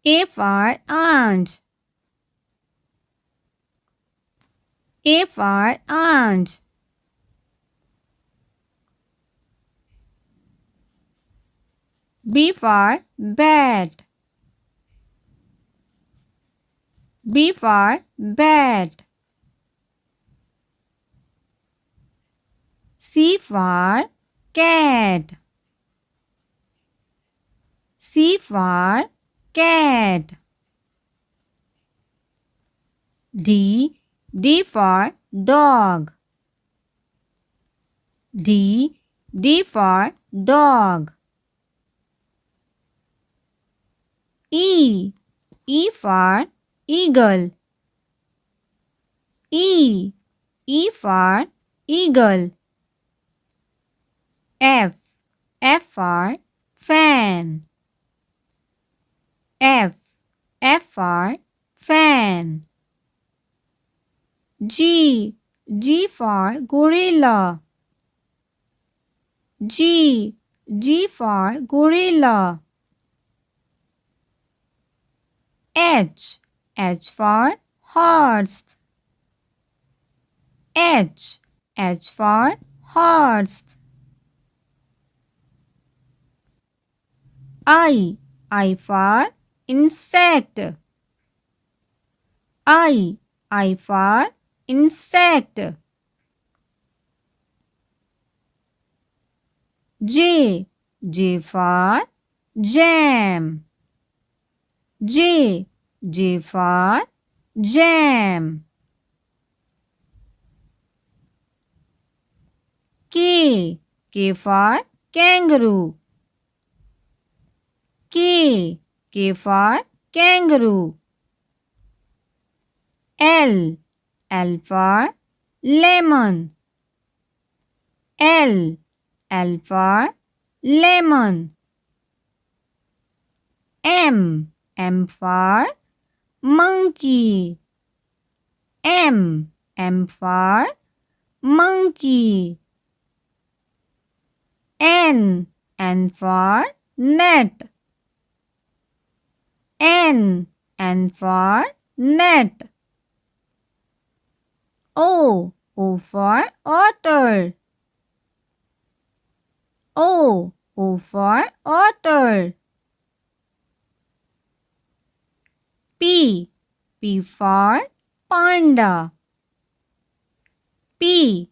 A for ant. A for ant. B for bat. B for bat. C for cat. C for cat. D for dog. D for dog. E for eagle. E for eagle. F for fan. F for fan. G for gorilla. G for gorilla. H for horse. H for horse. I for insect. I for insect. J for jam. J for jam. K for kangaroo. K for kangaroo. L for lemon. L for lemon. M for monkey. M for monkey. N for net. N for net. O for otter. O for otter. P for panda. P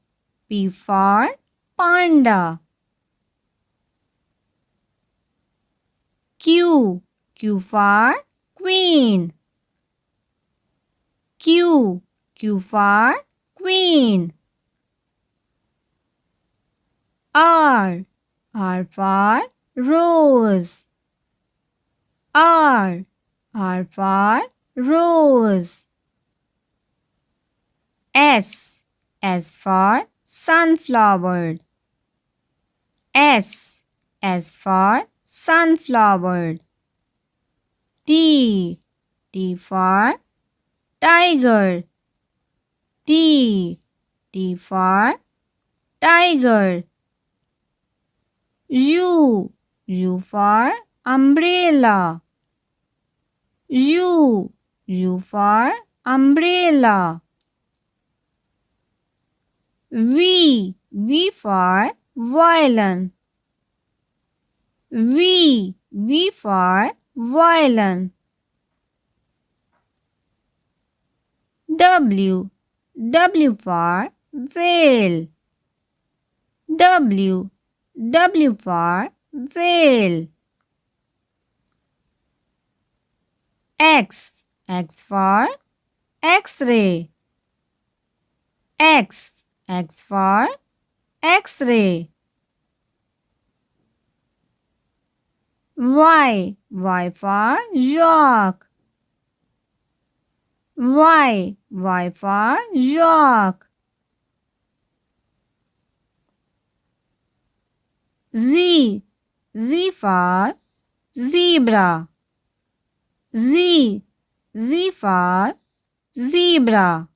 for panda. Q for queen. Q for queen. R for rose. R for rose. S for sunflower. S for sunflower. T for tiger. T for tiger. U for umbrella. U for umbrella. V for violin. V for violin. W for whale. W for whale. X for X-ray. X for X-ray. Y for yak. Y for yak. Z for zebra. Z for zebra.